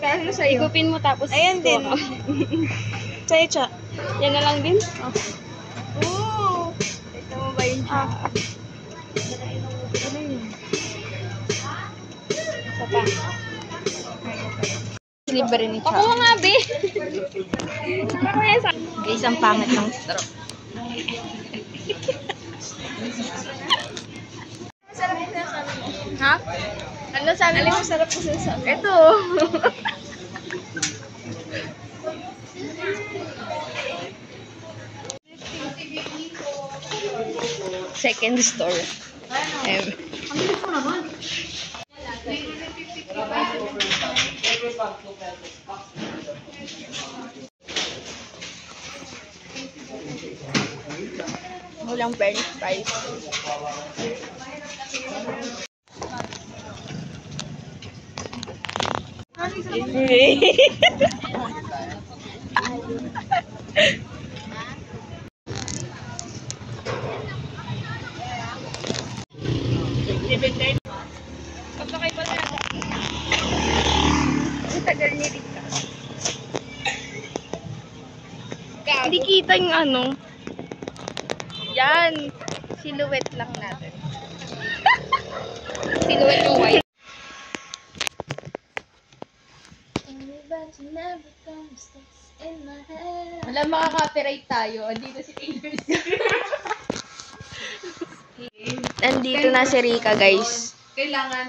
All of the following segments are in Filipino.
Paano sa'yo? Igupin mo tapos. Ayan din. Sa'yo, Cha. Yan na lang din. Oo. Ito mo ba yun, Cha? Ano yun? Isa pa. Libre ni Cha. Ako nga, be. Ako yan sa... Guys, ang pangit ng straw. Sarap mo na sabi mo. Ha? Ano sabi mo? Alam mo, sarap mo sa sabi. Ito. Second store. Ang bilis mo naman. Walang french fries. Pagkakay pa na. Ang tagal ni Rika. Hindi kita yung ano. Yan. Silhouette lang natin. Silhouette yung white. Wala makaka-copyright tayo. Andito si Taylor Swift. Nandito na si Rika, guys. Kailangan,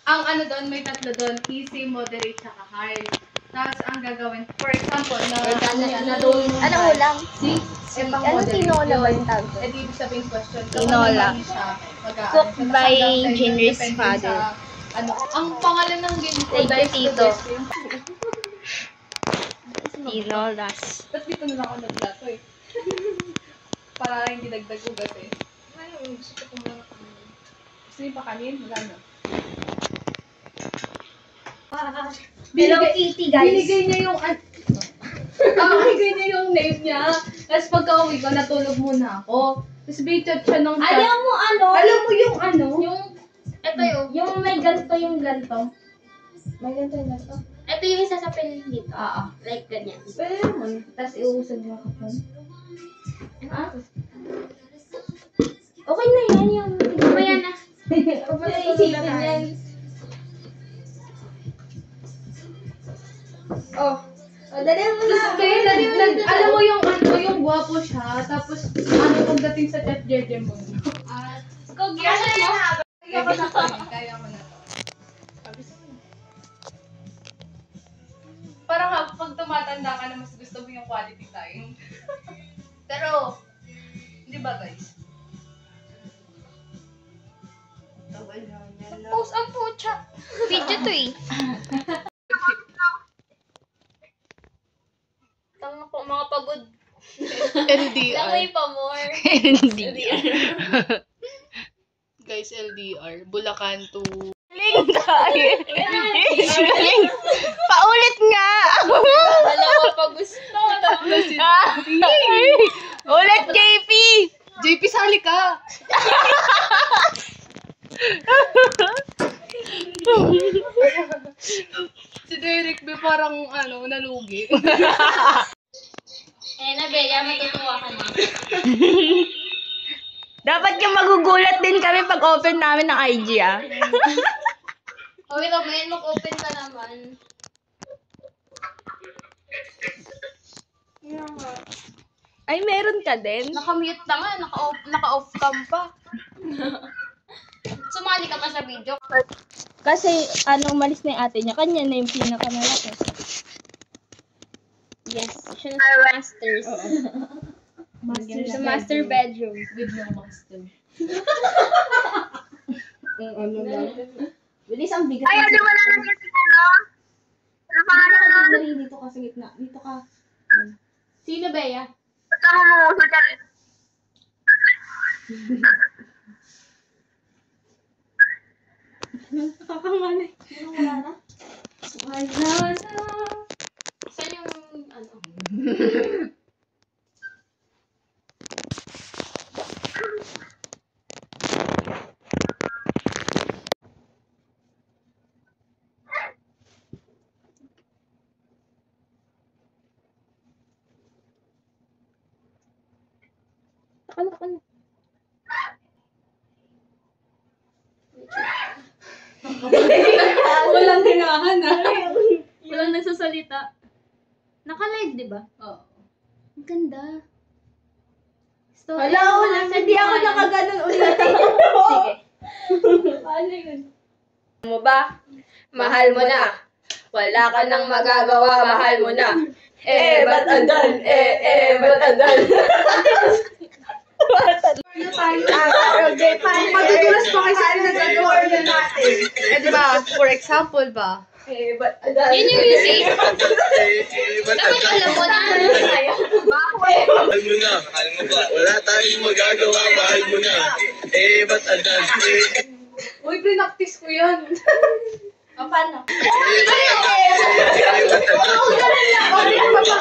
ang ano doon, may tatlo doon, easy, moderate, saka hard. Tapos, ang gagawin, for example, na doon mo Ano ulam? Ano tinola ba yung tawag doon? Eh, di ibig sabihin question. Tinola. Cooked by Jenry's father. Ano, ang pangalan ng game ko, Thank you, Dice the Tito. Best yung... Tinolas. Ba't dito na lang ako naglato eh? Para hindi dagdag ugat eh. Ayun, gusto ko muna kanin. Gusto niyo pa kanin? Wala na. Hello, Kitty, guys. Binigay niya yung... binigay niya yung name niya. Tapos pagka-uwi ko, natulog muna ako. Tapos bichat siya ng... Alam mo ano? Alam mo yung ano? Yung, ito yung may ganito yung ganito. May ganito yung ganito. Ito yung isa sa pen dito. Like ganyan. Pwede naman. Tapos iusog mo kapon. Ah? Okay na yan yung... Mamaya na. Huwag mo na isipin yan. Oh. Dali mo na. Alam mo yung ano, yung gwapo siya. Tapos ano pagdating sa chat JJ mo. Kung ginasat mo. Kaya ko na to. Kaya mo na to. Sabi sa'yo. Parang pag tumatanda ka na mas gusto mo yung quality time. Pero, di ba guys? Post ang pucha. Video to eh. Tama po, mga pagod. LDR. Langoy pa more. Guys, LDR. Bulacan to... Ling tayo. Paulit nga. Dalawa pa gusto. Ulit, JP. JP, sali ka! Si Derek be parang ano, nalugi. Nabeya, matutuwa ka na. Dapat yung magugulat din kami pag open namin ng IG, ah. Okay, Romain, mag-open ka naman. Ay, meron ka din? Naka-mute na nga, naka-off cam pa. Sumali ka pa sa video. Kasi, umalis na yung ate niya. Kanya na yung pinakamalaki. Yes, siya na sa masters. Master Sa master bedroom. With no master. Ano lang. Bilis ang bigat. Ay, ano wala na siya ano? Ano pangalan nun? Dito ka sa gitna. Dito ka. Sino, Bea? Basta mo mo dyan. Nakakanganay. Wala na? Wala na. Saan yung ano? Takpan mo. Walang hinahan ha. Walang nagsasalita. Naka-live, di ba? Oo. Ang ganda. Wala, hindi ako nakaganon ulit. Sige. Paano yun? Mo ba? Mahal mo na. Wala ka nang magagawa, mahal mo na. Ba't andan? Ba't andan? Madudulas pa kasi pinagagawa na natin. Diba, for example ba? Yun yung music. Dapat alam mo na. Mahal mo na, mahal mo ba? Wala tayong magagawa, mahal mo na. Ba't andan? Uy, pinaktis ko yan. Paano? Ba't andan?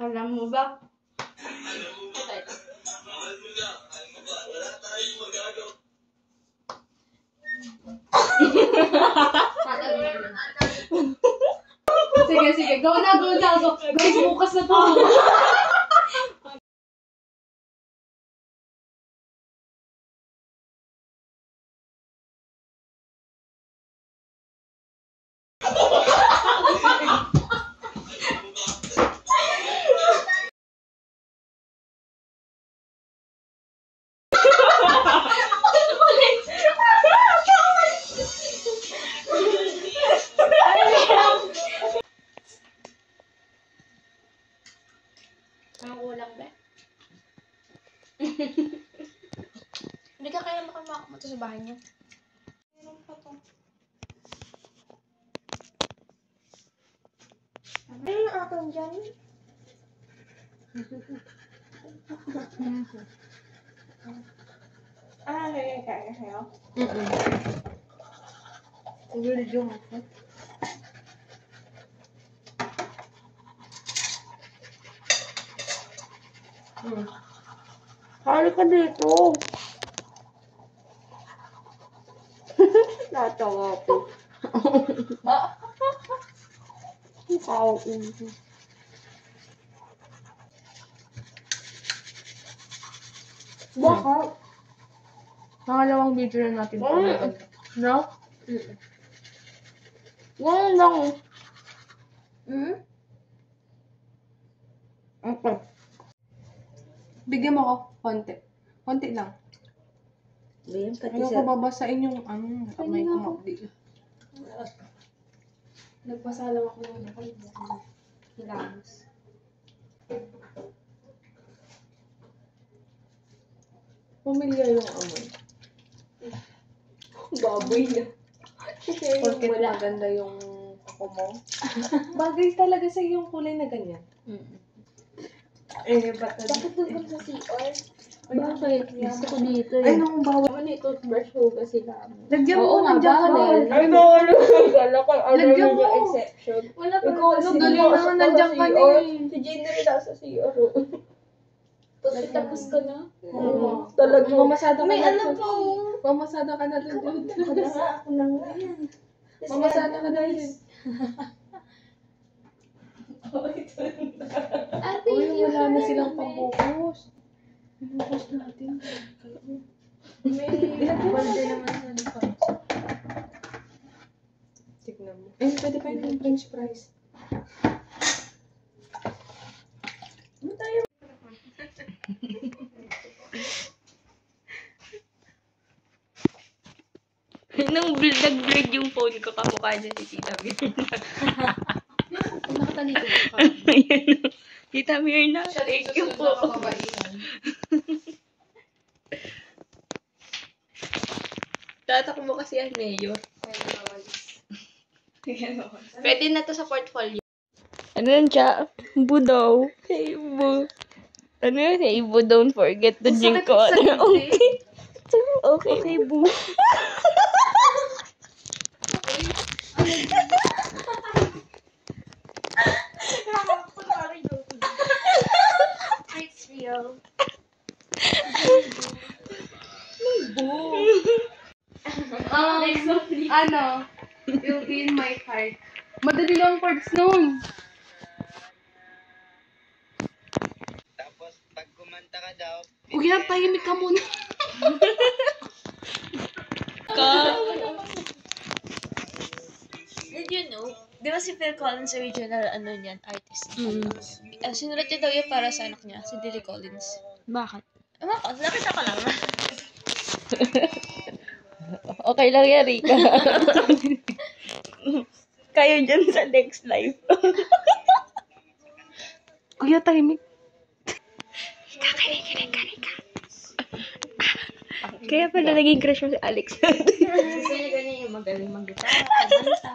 Alam mo ba? Sige, go na. Guys, bukas na to. Ang kulang ba? Hindi ka kaya makamakamot sa bahay niyo. Meron pa to. Ano yung akin dyan? Kaya. Weird yung ako. Hali ka dito. Natawa ko. Ikaw. Bakit? Pangalawang video na natin. No? Ganun lang. Okay. Bigyan mo ako konti. Konti lang. Ayaw ko babasain yung kamay ko mabdi. Nagbasa lang ako ng hilamos. Pamilyar yung amoy. Baboy na. Porket maganda yung ako mo. Bagay talaga sa yung kulay na ganyan. Ba't Bakit doon sa CR? Bakit? Gusto ko dito Ay, nung bawal. Ano yung toothbrush ko kasi namin. Lagyan Oo mo, nga, nandiyan ka bawal. na. Ay, bawal yung gala ko. Lagyan mo. Exception. Wala pa Ikaw, Ano, galing naman, nandiyan ka na eh. Si Jane na rin sa CR. Tapos ka na? Oo. Talaga. Mamasada ka May na. alam pa oh. Mamasada ka na doon. Ako na nga yan. Mamasada ka na rin. Ate, Uy, wala na silang pang-focus. Focus natin. may balde naman sa likod. Tignan mo. Eh, pwede pa yung french fries. Nung nag-blurred yung phone ko, kamukha niya si Tita Mirna. Nakatalito ka. Ayan o. Tita Mirna, thank you po. Tatakbo kasi yan, Mayor. Pwede na to sa portfolio. Ano yun siya? Bu daw. Hey, Bu. Ano yun? Hey, Bu, don't forget to drink water. Okay. Okay, Bu. It's real. Bu. Ano? You'll be in my heart. Madali lang chords nun. Tapos, pag kumanta ka daw, Huwag yan, tahimik ka muna. Did you know? Di ba si Phil Collins original niyan, artist? Sinulat niya daw yun para sa anak niya, si Lily Collins. Bakit? Ewan ko, nakita ko lang. Okay lang yan, Rika. Kayo dyan sa next life. Kuya, tahimik. Kaya pala naging crush mo si Alex. Kasi ganyan yung magaling mag-gitara, kumanta.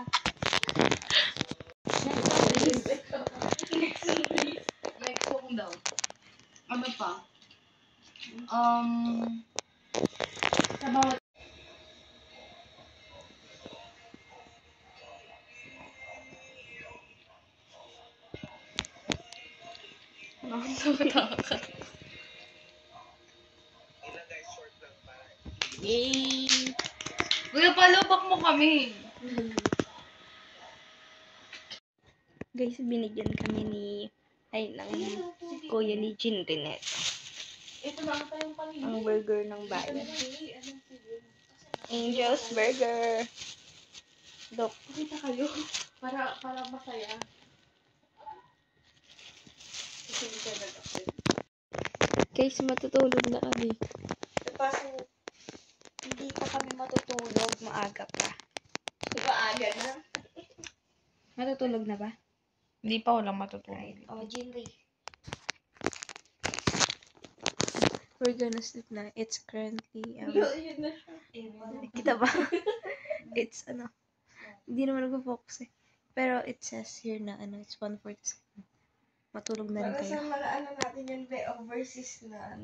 Next song daw. Ano pa? Sa bawat... ilagay short lang para. Yay! Kuya, palubak mo kami. Guys, binigyan kami ng kuya ni Jean Rinet. Ito na tayong pangin. Ang burger ng bayan. Angel's Burger. Dok. Kita kayo. Para masaya. Guys, matutulog na kami. Kaso, hindi pa kami matutulog, maaga pa. Diba aga na? Matutulog na ba? Hindi pa walang matutulog. Oh, Jinri. We're gonna sleep na. It's currently, Yun na siya. kita ba? It's, hindi naman nag-focus eh. Pero it says here na, it's 1:47. Matulog na rin Para kayo. sa mga natin yun, be, overseas na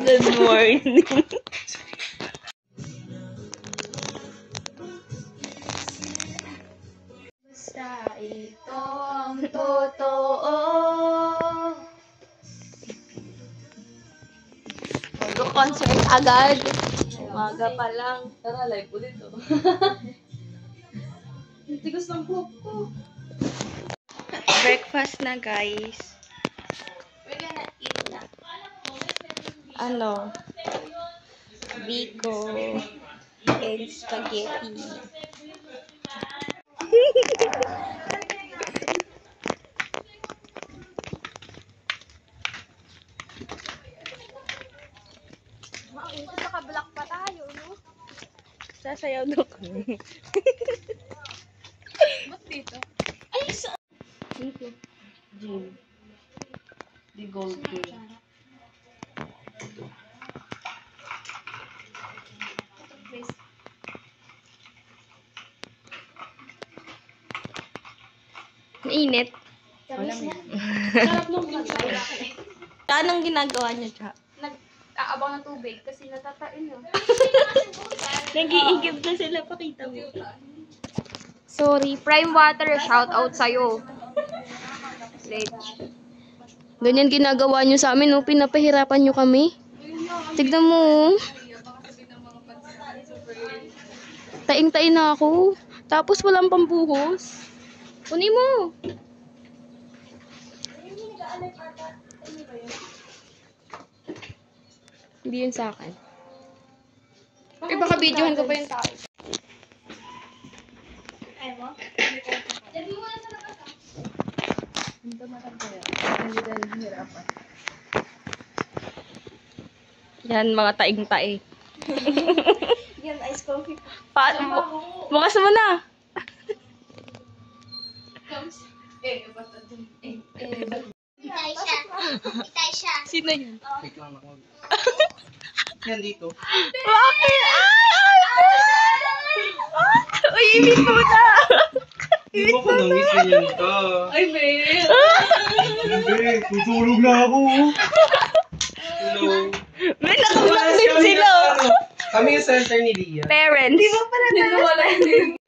Good morning. Basta ito ang totoo. Mag-concert agad. Umaga pa lang. Tara, live ulit to. Tigas ng buhok ko. Breakfast na, guys. We're gonna eat na. Biko and spaghetti. Naka-block pa tayo, no? Sasayaw daw kami. Ba't dito? Dito. Gym. The gold gym. Init. Sarap nung mag-block. Anong ginagawa niyo, Cha? Nag-aabang ng tubig kasi natatain yun. Nag-iigib na sila, pakita mo. Sorry, Prime Water, shout out sa'yo. Ganyan ginagawa niyo sa amin, no? Pinapahirapan niyo kami. Tignan mo, oh. Taing-tain na ako. Tapos walang pambuhos. Kunin mo. Hindi yun sa akin. Eh, baka videohan ko pa yung tao. Yan, mga taing-tae. Yan, ice coffee. Paano mo? Bukas mo na. Itay siya. Sino yun? Wait lang ako. Yan dito. Bakit? Uy, ibig mo na. Hindi mo ko nangis ganyan ka. Ay, babe. Hindi, tutulog na ako. Hello. May nakablock din sila. Kami yung center ni Lia. Parents. Di ba pala Wala din.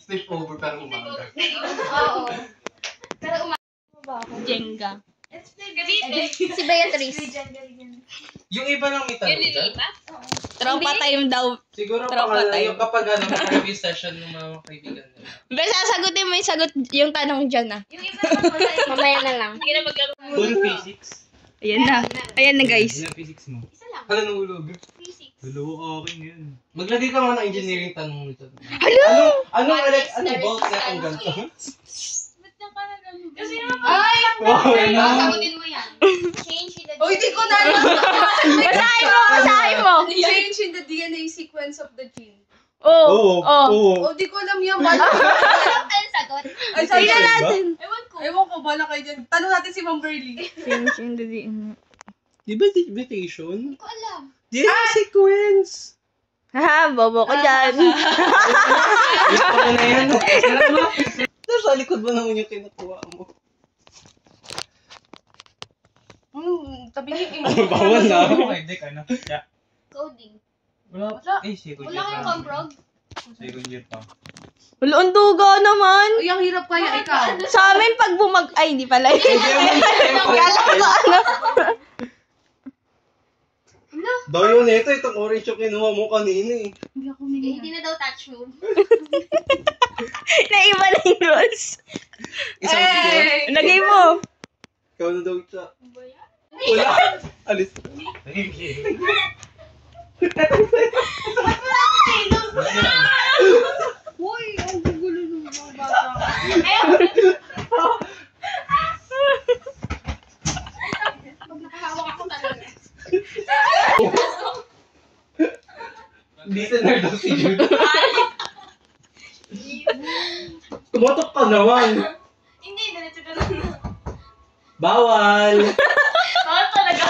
Sleep over pero umaga. Oo. Pero Jenga. Si Beatrice. Yung iba lang may tanong dyan. Tropa time daw. Siguro Tropa pa tayo. yung kapag may review session ng mga kaibigan nila. Bes, sasagutin mo yung sagot yung tanong dyan ah. Mamaya na lang. Full physics. Ayan na. Ayan na guys. Ilang physics mo? Isa lang. Hala nahulog. Dalawa akin yan. Maglagay ka nga ng engineering tanong nito. Anong bolt na ang ganito? Ay! Wow, Sagutin mo yan. Change in the Oh, hindi ko na alam. Basahin mo, basahin mo. Change in the DNA sequence of the gene. Oo. Oh, di ko alam yan. Bala. Ano sagot? Ay, sorry. Tingnan natin. Ewan ko, bala kayo dyan. Tanong natin si Ma'am Burley. Change in the DNA. Di ba mutation? Hindi ko alam. DNA sequence! Haha, bobo ko dyan. Gusto ko na yan. Sa likod mo naman yung kinukuha mo. Tabingin Bawal na. Okay, ka na. Coding. Wala. Second Wala kayong comprog? Second year pa. Wala, ang duga naman. Uy, ang hirap kaya ikaw. Sa amin, pag ay, hindi pala. Kala ko ano. Dayo na ito, itong orange yung kinuha mo kanina eh. Hindi na daw touch move. Naiba na yung rules. Isang kinuha. Lagay mo. Ikaw na daw siya. Wala. Alis. Uy, ang gugulo ng mga bata. Pag nakahawak ako talaga. Listener daw si Jude. Tumatok ka naman. Hindi, diretso ka lang. Bawal. Bawal talaga.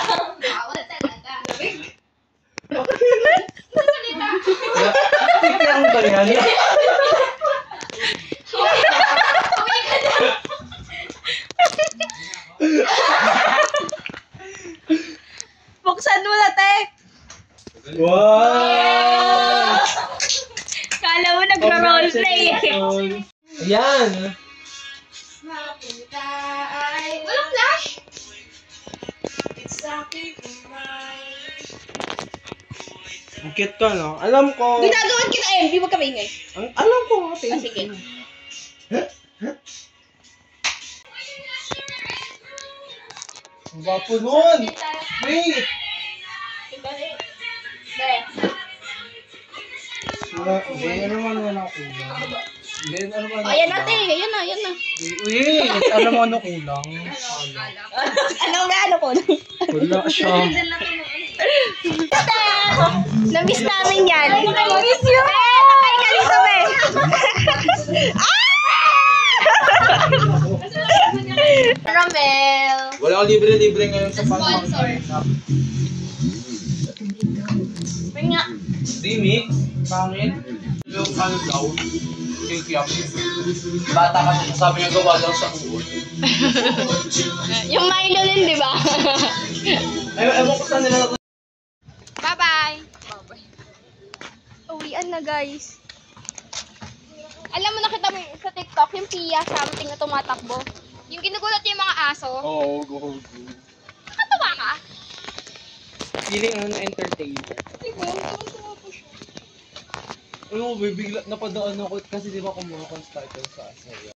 Tignan mo ba yan? Buksan mo na, te. Wow! Kala mo nagro-roleplay. Ayan. Walang flash? Ang cute ka, no? Alam ko. Ginagawan kita, MB. Huwag ka maingay. Alam ko. Sige. Ang gwapo nun. Wait. Hindi, ano man wala kulang. Hindi, ano man. Ayan na, te. Ayan na, ayan na. Wait, alam mo ano kulang? Ano nga, ano ko? Wala siya. Na-miss namin yan. Na-miss yun. Ay, ganito, be. Caramel. Wala kang libre-libre ngayon sa Sponsor. Bring nga. Remix? Pangit? Yung ano daw? Kiyam. Bata kasi sabi niya gawa daw sa uod. Yung Milo din, di ba? Ewan ko saan nila Bye-bye. Uwian na, guys. Alam mo, nakita mo sa TikTok, yung Pia, something na tumatakbo. Yung ginugulat niya yung mga aso. Oo, go. Nakatawa ka? Feeling ano na-entertain. Ano, bibigla, napadaan ako kasi di ba kumuha ko starter sa asaya.